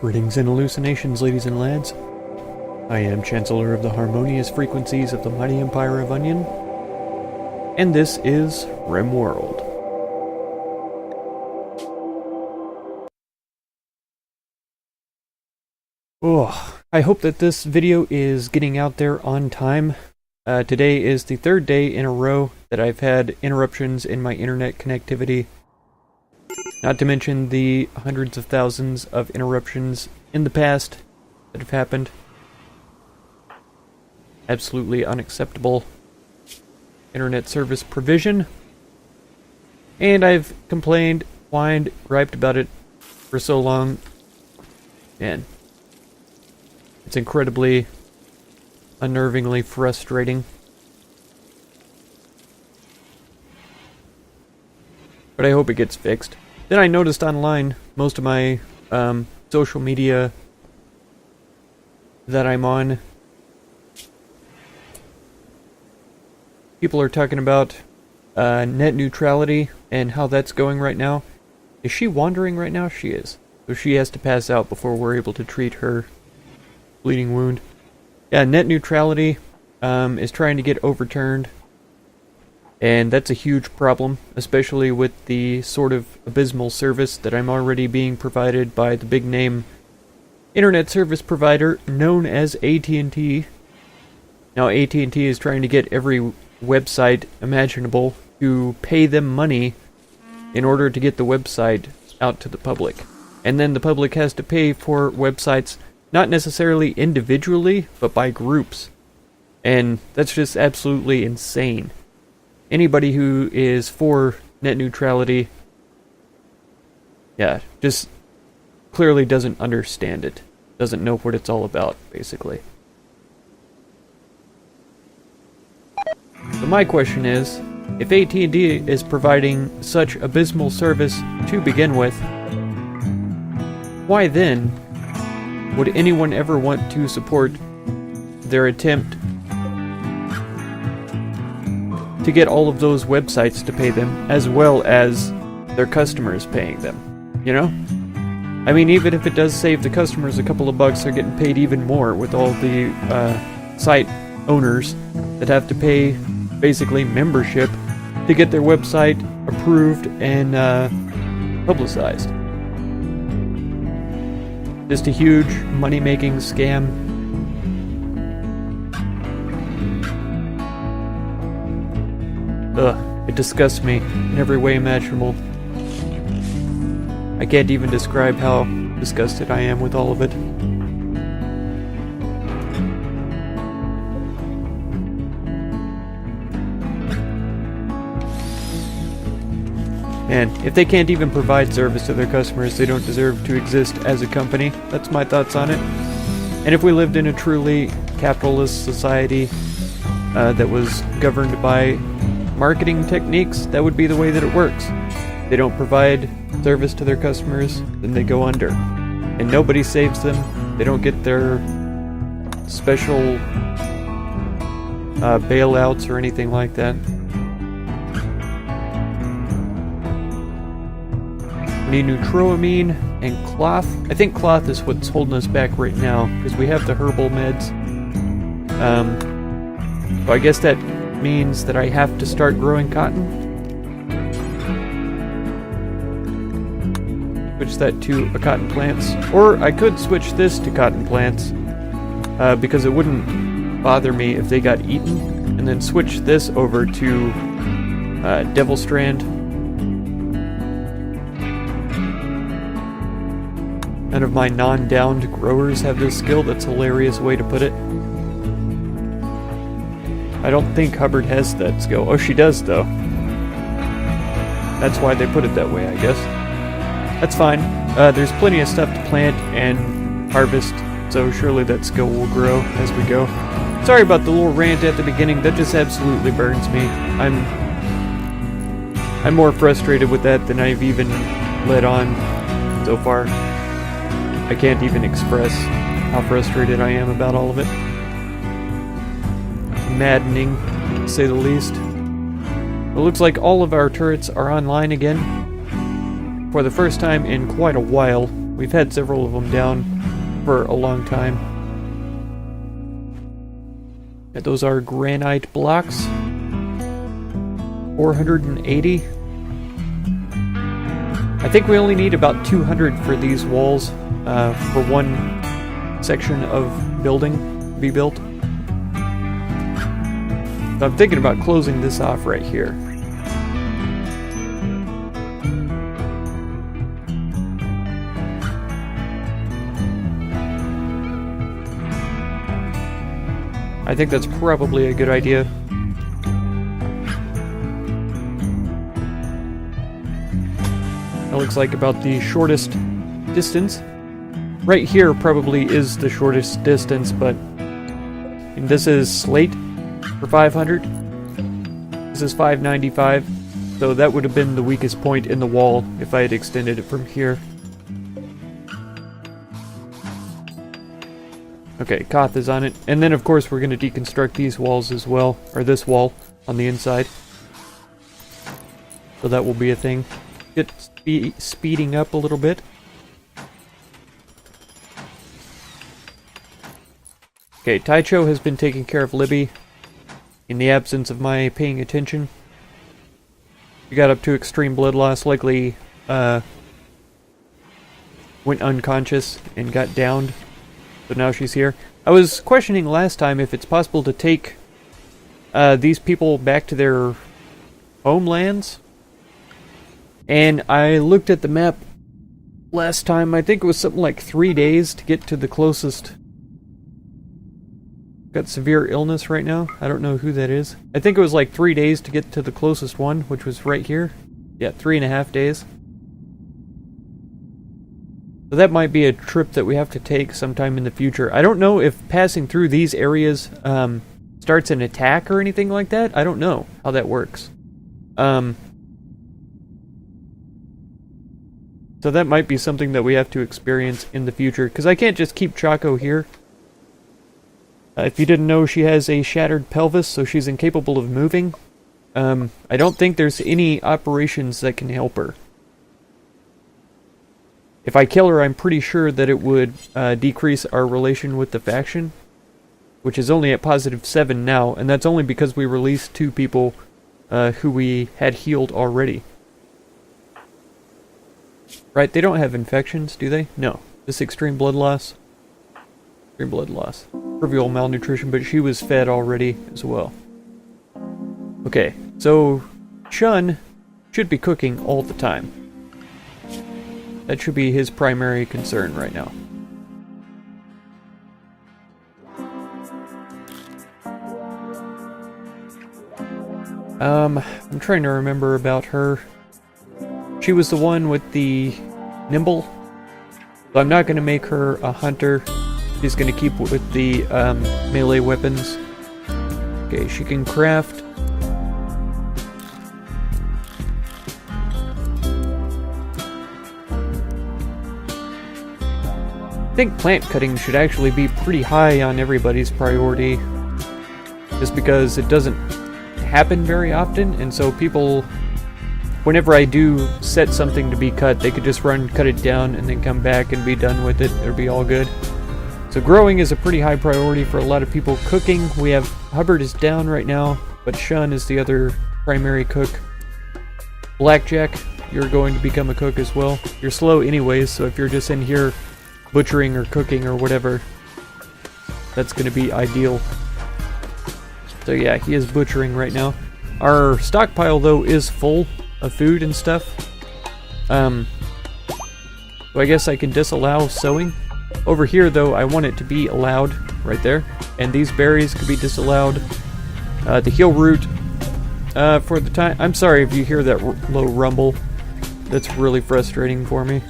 Greetings and hallucinations, ladies and lads. I am Chancellor of the harmonious frequencies of the mighty Empire of Onion, and this is Rimworld. Oh, I hope that this video is getting out there on time. Today is the third day in a row that I've had interruptions in my internet connectivity. Not to mention the hundreds of thousands of interruptions in the past that have happened. Absolutely unacceptable internet service provision. And I've complained, whined, griped about it for so long. Man, it's incredibly, unnervingly frustrating. But I hope it gets fixed. Then I noticed online, most of my social media that I'm on, people are talking about net neutrality and how that's going right now. Is she wandering right now? She is. So she has to pass out before we're able to treat her bleeding wound. Yeah, net neutrality is trying to get overturned. And that's a huge problem, especially with the sort of abysmal service that I'm already being provided by the big name internet service provider known as AT&T. Now AT&T is trying to get every website imaginable to pay them money in order to get the website out to the public. And then the public has to pay for websites not necessarily individually, but by groups. And that's just absolutely insane. Anybody who is for net neutrality, yeah, just clearly doesn't understand it. Doesn't know what it's all about, basically. So my question is, if AT&T is providing such abysmal service to begin with, why then would anyone ever want to support their attempt to get all of those websites to pay them, as well as their customers paying them, you know? I mean, even if it does save the customers a couple of bucks, they're getting paid even more with all the site owners that have to pay, basically, membership to get their website approved and publicized. Just a huge money-making scam. Ugh, it disgusts me in every way imaginable. I can't even describe how disgusted I am with all of it. And if they can't even provide service to their customers, they don't deserve to exist as a company. That's my thoughts on it. And if we lived in a truly capitalist society that was governed by marketing techniques, that would be the way that it works. They don't provide service to their customers, then they go under. And nobody saves them. They don't get their special bailouts or anything like that. We need neutroamine and cloth. I think cloth is what's holding us back right now, because we have the herbal meds. So I guess that means that I have to start growing cotton. Switch that to a cotton plants. Or I could switch this to cotton plants, because it wouldn't bother me if they got eaten, and then switch this over to Devil Strand. None of my non-downed growers have this skill. That's a hilarious way to put it. I don't think Hubbard has that skill. Oh, she does, though. That's why they put it that way, I guess. That's fine. There's plenty of stuff to plant and harvest, so surely that skill will grow as we go. Sorry about the little rant at the beginning. That just absolutely burns me. I'm more frustrated with that than I've even let on so far. I can't even express how frustrated I am about all of it. Maddening, to say the least. It looks like all of our turrets are online again. For the first time in quite a while, We've had several of them down for a long time. Yeah, those are granite blocks. 480. I think we only need about 200 for these walls for one section of building to be built. So I'm thinking about closing this off right here. I think that's probably a good idea. That looks like about the shortest distance. Right here probably is the shortest distance, but this is slate for 500. This is 595, so that would have been the weakest point in the wall if I had extended it from here. Okay, Koth is on it. And then, of course, we're going to deconstruct these walls as well. Or this wall on the inside. So that will be a thing. Get speeding up a little bit. Okay, Taicho has been taking care of Libby in the absence of my paying attention. She got up to extreme blood loss, likely went unconscious and got downed. So now she's here. I was questioning last time if it's possible to take these people back to their homelands. And I looked at the map last time. I think it was something like 3 days to get to the closest. Got severe illness right now. I don't know who that is. I think it was like 3 days to get to the closest one, which was right here. Yeah, 3.5 days. So that might be a trip that we have to take sometime in the future. I don't know if passing through these areas starts an attack or anything like that. I don't know how that works. So that might be something that we have to experience in the future, because I can't just keep Chaco here. If you didn't know, she has a shattered pelvis, so she's incapable of moving. I don't think there's any operations that can help her. If I kill her, I'm pretty sure that it would decrease our relation with the faction, which is only at +7 now, and that's only because we released 2 people who we had healed already. Right, they don't have infections, do they? No. This extreme blood loss. Extreme blood loss. Trivial malnutrition, but she was fed already as well. Okay, so Chun should be cooking all the time. That should be his primary concern right now. I'm trying to remember about her. She was the one with the nimble. So I'm not going to make her a hunter. She's going to keep with the melee weapons. Okay, she can craft. I think plant cutting should actually be pretty high on everybody's priority. Just because it doesn't happen very often, and so people, whenever I do set something to be cut, they could just run, cut it down, and then come back and be done with it. It'll be all good. So growing is a pretty high priority for a lot of people. Cooking, we have Hubbard is down right now, but Shun is the other primary cook. Blackjack, you're going to become a cook as well. You're slow anyways, so if you're just in here butchering or cooking or whatever, that's going to be ideal. So yeah, he is butchering right now. Our stockpile, though, is full of food and stuff. So I guess I can disallow sowing. Over here, though, I want it to be allowed right there. And these berries could be disallowed. The heal root, for the time... I'm sorry if you hear that low rumble. That's really frustrating for me.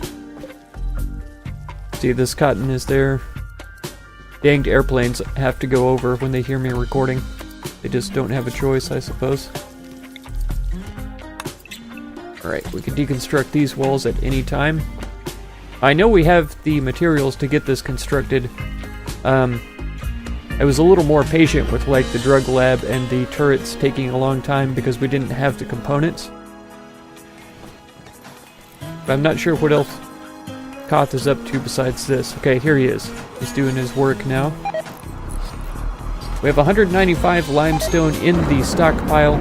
See, this cotton is there. Danged airplanes have to go over when they hear me recording. They just don't have a choice, I suppose. Alright, we can deconstruct these walls at any time. I know we have the materials to get this constructed. I was a little more patient with, like, the drug lab and the turrets taking a long time because we didn't have the components. But I'm not sure what else Koth is up to besides this. Okay, here he is. He's doing his work now. We have 195 limestone in the stockpile.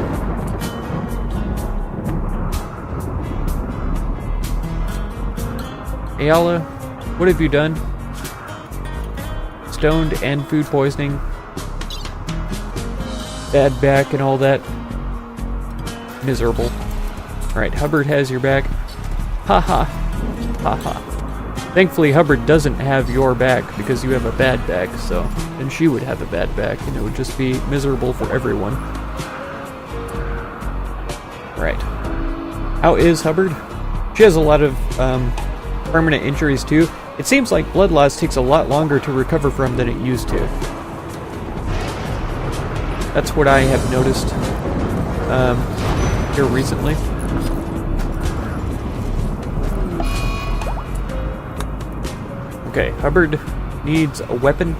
Ayala, what have you done? Stoned and food poisoning. Bad back and all that. Miserable. Alright, Hubbard has your back. Haha. Haha. Thankfully, Hubbard doesn't have your back because you have a bad back, so then she would have a bad back and it would just be miserable for everyone. Right. How is Hubbard? She has a lot of permanent injuries too. It seems like blood loss takes a lot longer to recover from than it used to. That's what I have noticed here recently. Okay, Hubbard needs a weapon.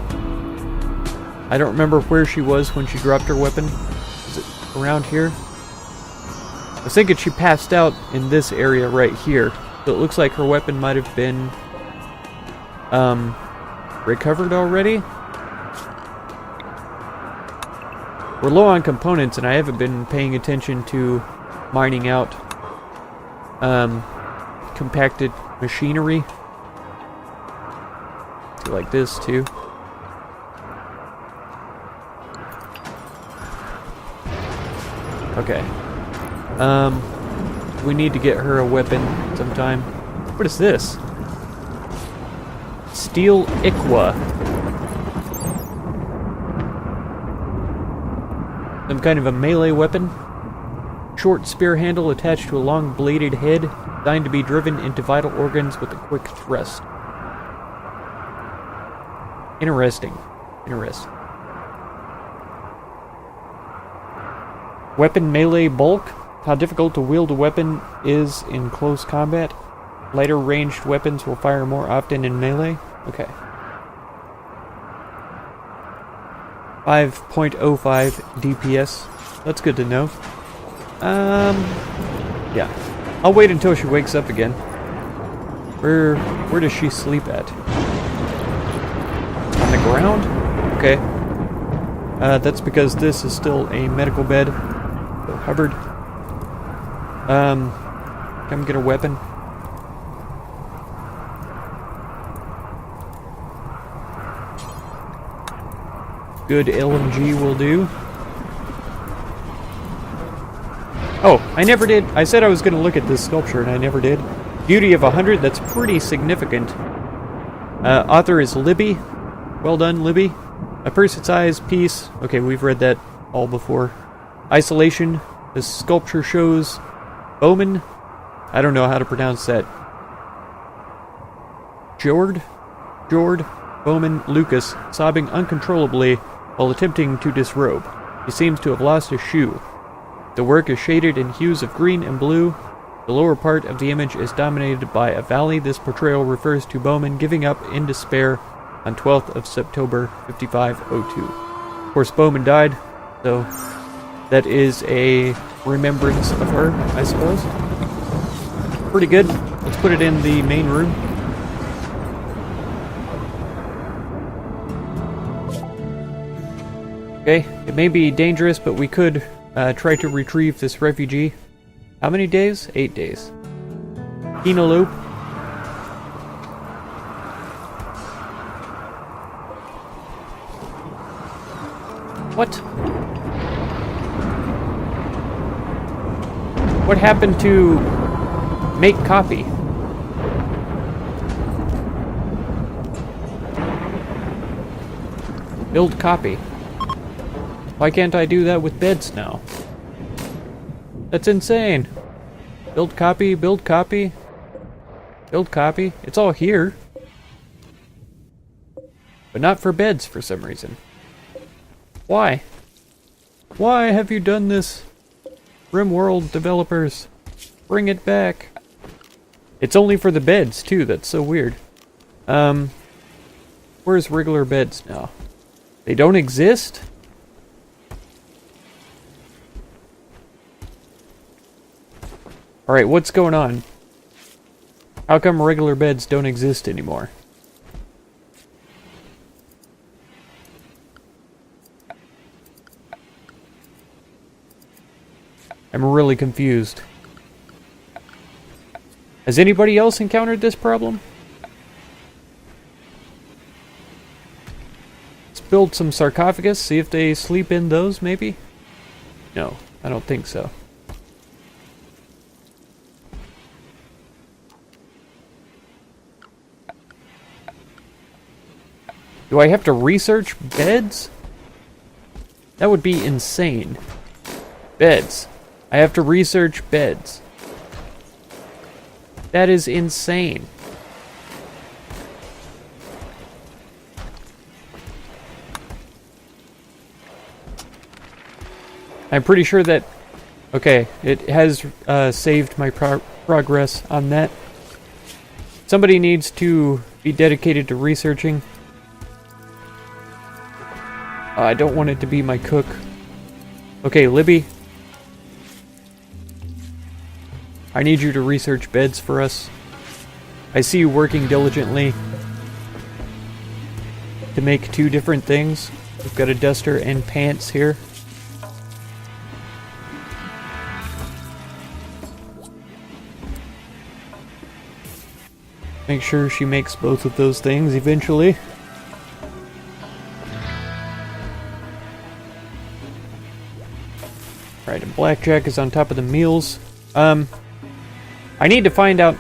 I don't remember where she was when she dropped her weapon. Is it around here? I was thinking she passed out in this area right here. So it looks like her weapon might have been recovered already. We're low on components and I haven't been paying attention to mining out compacted machinery. Like this too. Okay. We need to get her a weapon sometime. What is this? Steel Ikwa. Some kind of a melee weapon. Short spear handle attached to a long bladed head, designed to be driven into vital organs with a quick thrust. Interesting. Interesting. Weapon melee bulk. How difficult to wield a weapon is in close combat. Lighter ranged weapons will fire more often in melee. Okay. 5.05 DPS. That's good to know. Yeah. I'll wait until she wakes up again. Where does she sleep at? On the ground? Okay. That's because this is still a medical bed. So Hubbard. Come get a weapon. Good LMG will do. Oh, I never did. I said I was going to look at this sculpture and I never did. Beauty of 100, that's pretty significant. Author is Libby. Well done, Libby. A person-sized piece. Okay, we've read that all before. Isolation. The sculpture shows Bowman. I don't know how to pronounce that. Jord Bowman Lucas, sobbing uncontrollably while attempting to disrobe. He seems to have lost a shoe. The work is shaded in hues of green and blue. The lower part of the image is dominated by a valley. This portrayal refers to Bowman giving up in despair on 12th of September 5502. Of course, Bowman died, so that is a remembrance of her, I suppose. Pretty good. Let's put it in the main room. Okay, it may be dangerous, but we could try to retrieve this refugee. How many days? 8 days. Penelope. What? What happened to make copy? Build copy. Why can't I do that with beds now? That's insane. Build copy, build copy. Build copy. It's all here. But not for beds for some reason. Why? Why have you done this? Rimworld developers. Bring it back. It's only for the beds too, that's so weird. Where's regular beds now? They don't exist? Alright, what's going on? How come regular beds don't exist anymore? I'm really confused. Has anybody else encountered this problem? Let's build some sarcophagus, see if they sleep in those, maybe? No, I don't think so. Do I have to research beds? That would be insane. Beds. I have to research beds. That is insane. I'm pretty sure that... Okay, it has saved my progress on that. Somebody needs to be dedicated to researching. I don't want it to be my cook. Okay, Libby. I need you to research beds for us. I see you working diligently to make two different things. We've got a duster and pants here. Make sure she makes both of those things eventually. Right, and Blackjack is on top of the meals. I need to find out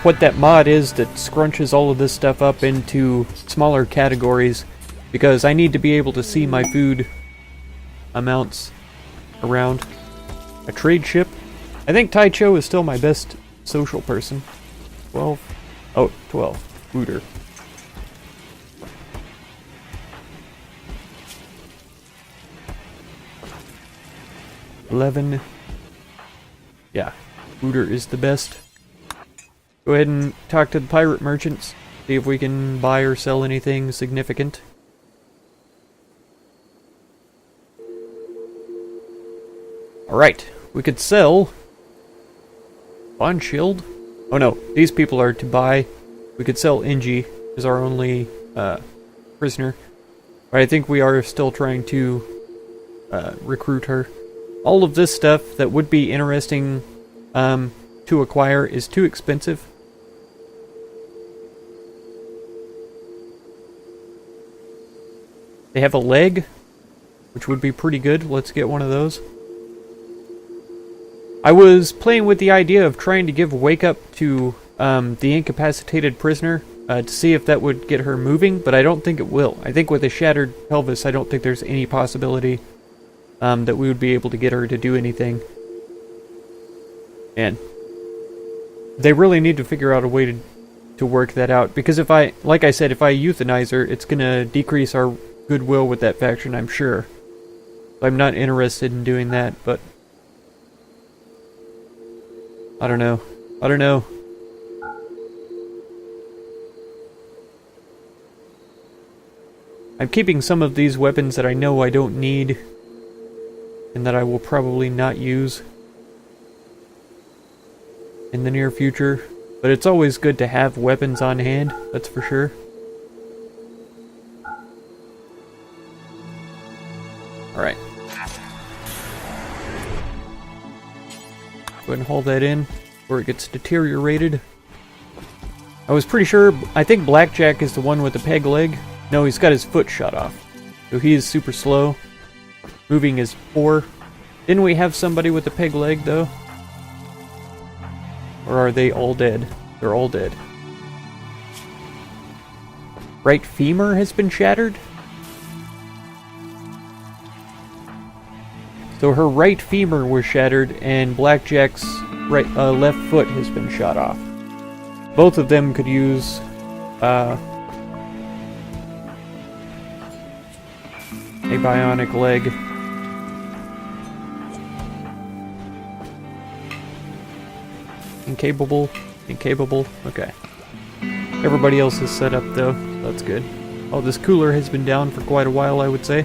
what that mod is that scrunches all of this stuff up into smaller categories, because I need to be able to see my food amounts around. A trade ship. I think Tai Cho is still my best social person. 12. Oh, 12. Booter. $11. Yeah, Booter is the best. Go ahead and talk to the pirate merchants. See if we can buy or sell anything significant. Alright, we could sell... Bond Shield? Oh no, these people are to buy. We could sell Inji as our only prisoner. But I think we are still trying to recruit her. All of this stuff that would be interesting to acquire is too expensive. They have a leg, which would be pretty good. Let's get one of those. I was playing with the idea of trying to give Wake Up to the incapacitated prisoner to see if that would get her moving, but I don't think it will. I think with a shattered pelvis, I don't think there's any possibility that we would be able to get her to do anything. And they really need to figure out a way to work that out, because if I, like I said, if I euthanize her, it's gonna decrease our goodwill with that faction, I'm sure. I'm not interested in doing that, but I don't know. I don't know. I'm keeping some of these weapons that I know I don't need and that I will probably not use in the near future. But it's always good to have weapons on hand, that's for sure. Alright. Go ahead and haul that in before it gets deteriorated. I was pretty sure, I think Blackjack is the one with the peg leg. No, he's got his foot shot off. So he is super slow. Moving is poor. Didn't we have somebody with a peg leg, though? Or are they all dead? They're all dead. Right femur has been shattered? So her right femur was shattered, and Blackjack's left foot has been shot off. Both of them could use a bionic leg. Incapable. Incapable. Okay. Everybody else is set up, though. That's good. Oh, this cooler has been down for quite a while, I would say.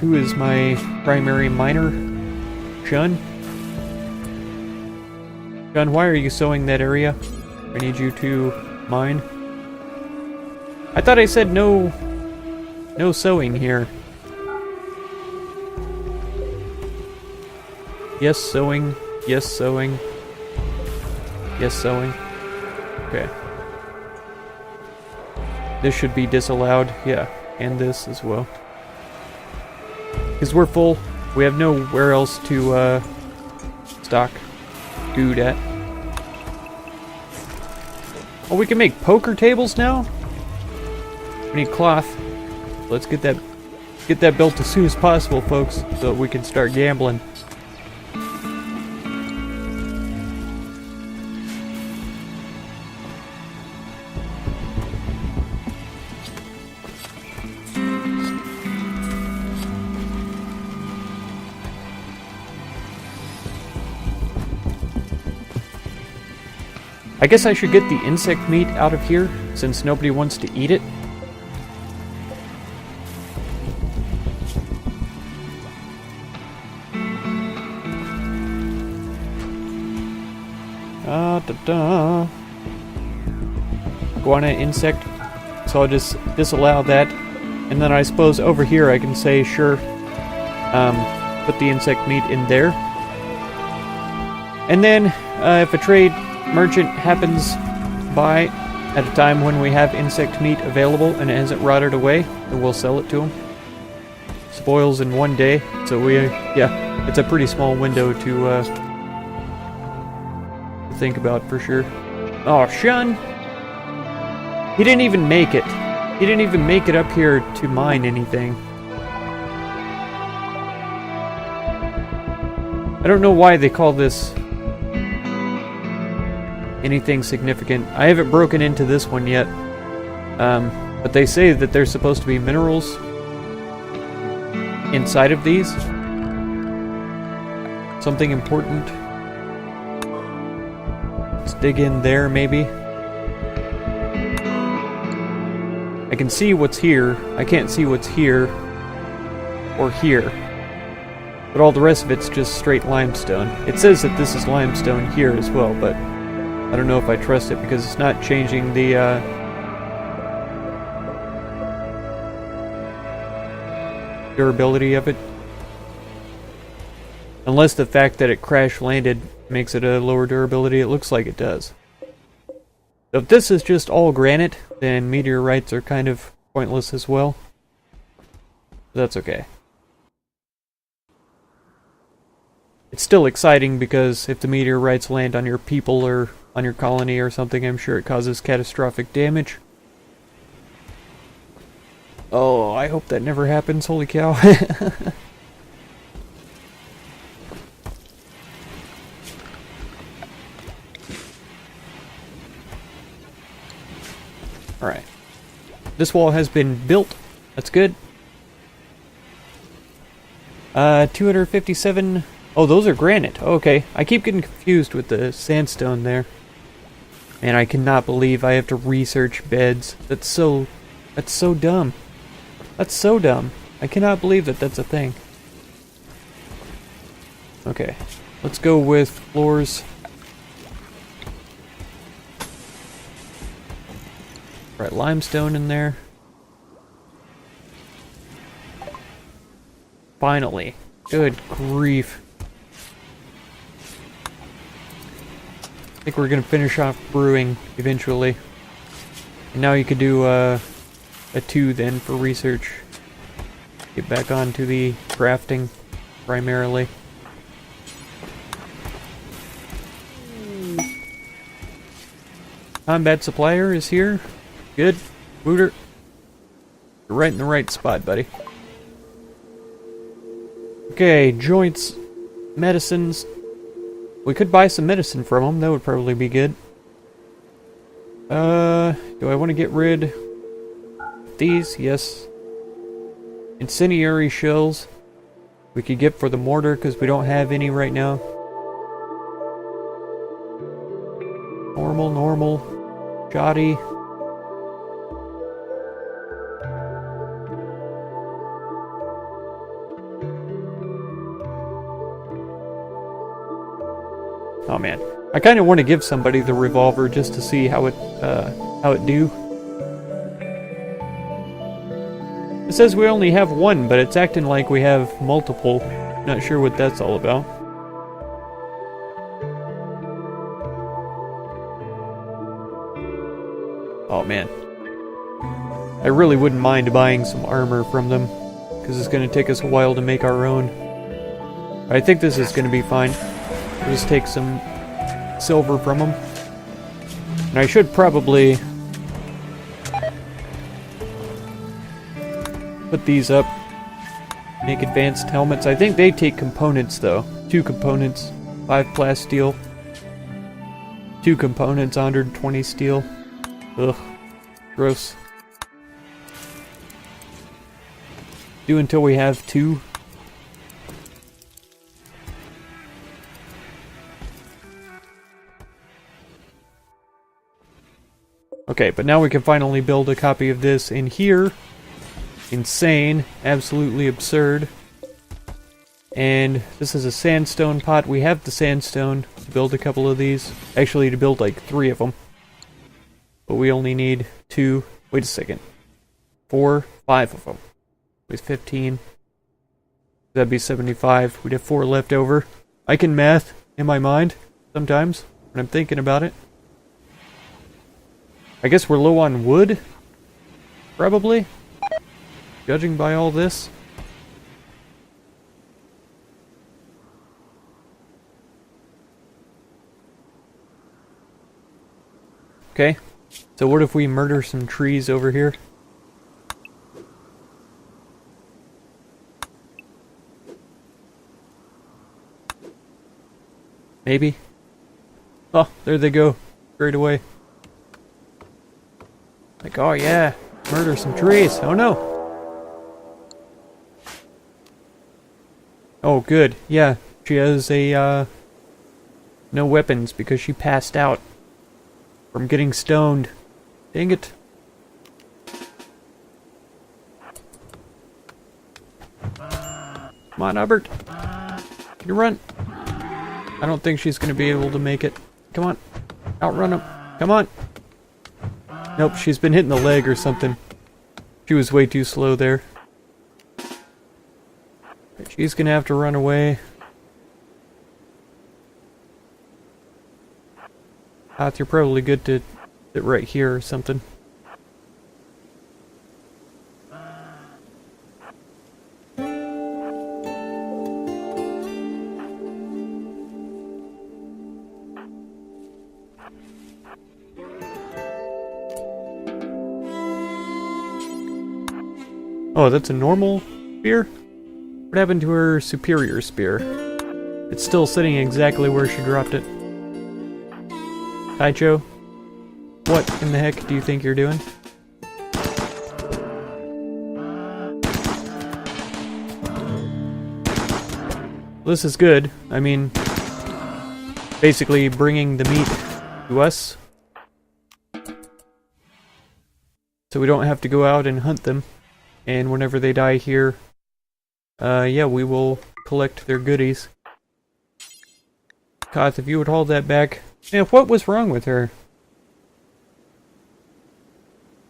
Who is my primary miner? Shun? John, why are you sowing that area? I need you to mine. I thought I said no sowing here. Yes, sowing. Yes, sowing. Yes, sowing. Okay. This should be disallowed. Yeah, and this as well. Because we're full. We have nowhere else to stock food at. Oh, we can make poker tables now? We need cloth. Let's get that built as soon as possible, folks, so that we can start gambling. I guess I should get the insect meat out of here, since nobody wants to eat it. Guana insect. So I'll just disallow that. And then I suppose over here I can say, sure, put the insect meat in there. And then, if a trade merchant happens by at a time when we have insect meat available and it hasn't rotted away, then we'll sell it to him. Spoils in 1 day, so yeah, it's a pretty small window to think about for sure. Oh, Shun! He didn't even make it. He didn't even make it up here to mine anything. I don't know why they call this anything significant. I haven't broken into this one yet. But they say that there's supposed to be minerals inside of these. Something important. Let's dig in there, maybe. I can see what's here. I can't see what's here or here. But all the rest of it's just straight limestone. It says that this is limestone here as well, but I don't know if I trust it because it's not changing the durability of it. Unless the fact that it crash landed makes it a lower durability. It looks like it does. So if this is just all granite, then meteorites are kind of pointless as well. But that's okay. It's still exciting because if the meteorites land on your people or on your colony or something, I'm sure it causes catastrophic damage. Oh, I hope that never happens, holy cow. Alright. This wall has been built. That's good. 257... Oh, those are granite. Okay. I keep getting confused with the sandstone there. Man, I cannot believe I have to research beds. That's so dumb. That's so dumb. I cannot believe that that's a thing. Okay. Let's go with floors. Right, limestone in there. Finally. Good grief. I think we're gonna finish off brewing eventually. And now you could do a 2 then for research. Get back onto the crafting primarily. Combat supplier is here. Good. Wooter. You're right in the right spot, buddy. Okay, joints, medicines. We could buy some medicine from them. That would probably be good. Do I want to get rid of these? Yes. Incendiary shells. We could get for the mortar because we don't have any right now. Normal. Shoddy. Oh man, I kind of want to give somebody the revolver just to see how it do. It says we only have one, but it's acting like we have multiple. Not sure what that's all about. Oh man. I really wouldn't mind buying some armor from them, because it's going to take us a while to make our own. I think this is going to be fine. We'll just take some silver from them. And I should probably put these up. Make advanced helmets. I think they take components though. 2 components, 5 plasteel. 2 components, 120 steel. Ugh. Gross. Do until we have 2. Okay, but now we can finally build a copy of this in here. Insane. Absolutely absurd. And this is a sandstone pot. We have the sandstone to build a couple of these. Actually, to build like 3 of them. But we only need 2. Wait a second. 4, 5 of them. With 15. That'd be 75. We'd have 4 left over. I can math in my mind sometimes when I'm thinking about it. I guess we're low on wood? Probably? Judging by all this. Okay. So what if we murder some trees over here? Maybe. Oh, there they go. Straight away. Like, oh yeah, murder some trees. Oh no. Oh good, yeah. She has a, no weapons because she passed out from getting stoned. Dang it. Come on, Albert. Can you run? I don't think she's gonna be able to make it. Come on. Outrun him. Come on. Nope, she's been hitting the leg or something. She was way too slow there. She's gonna have to run away. Path, you're probably good to sit right here or something. Oh, that's a normal spear? What happened to her superior spear? It's still sitting exactly where she dropped it. Taicho, what in the heck do you think you're doing? This is good. I mean, basically bringing the meat to us. So we don't have to go out and hunt them. And whenever they die here, yeah, we will collect their goodies. Koth, if you would hold that back. Yeah, what was wrong with her?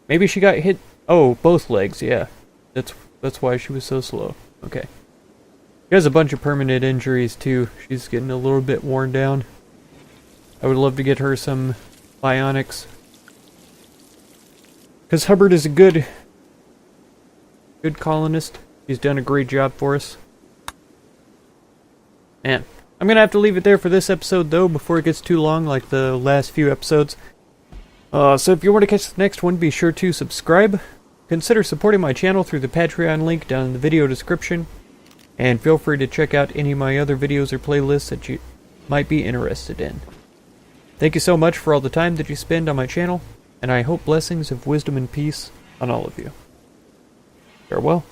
Maybe she got hit. Oh, both legs, yeah. That's why she was so slow. Okay. She has a bunch of permanent injuries too. She's getting a little bit worn down. I would love to get her some bionics. Because Hubbard is a good colonist. He's done a great job for us. Man, I'm gonna have to leave it there for this episode though, before it gets too long like the last few episodes. So if you want to catch the next one, be sure to subscribe. Consider supporting my channel through the Patreon link down in the video description. And feel free to check out any of my other videos or playlists that you might be interested in. Thank you so much for all the time that you spend on my channel, and I hope blessings of wisdom and peace on all of you. Farewell.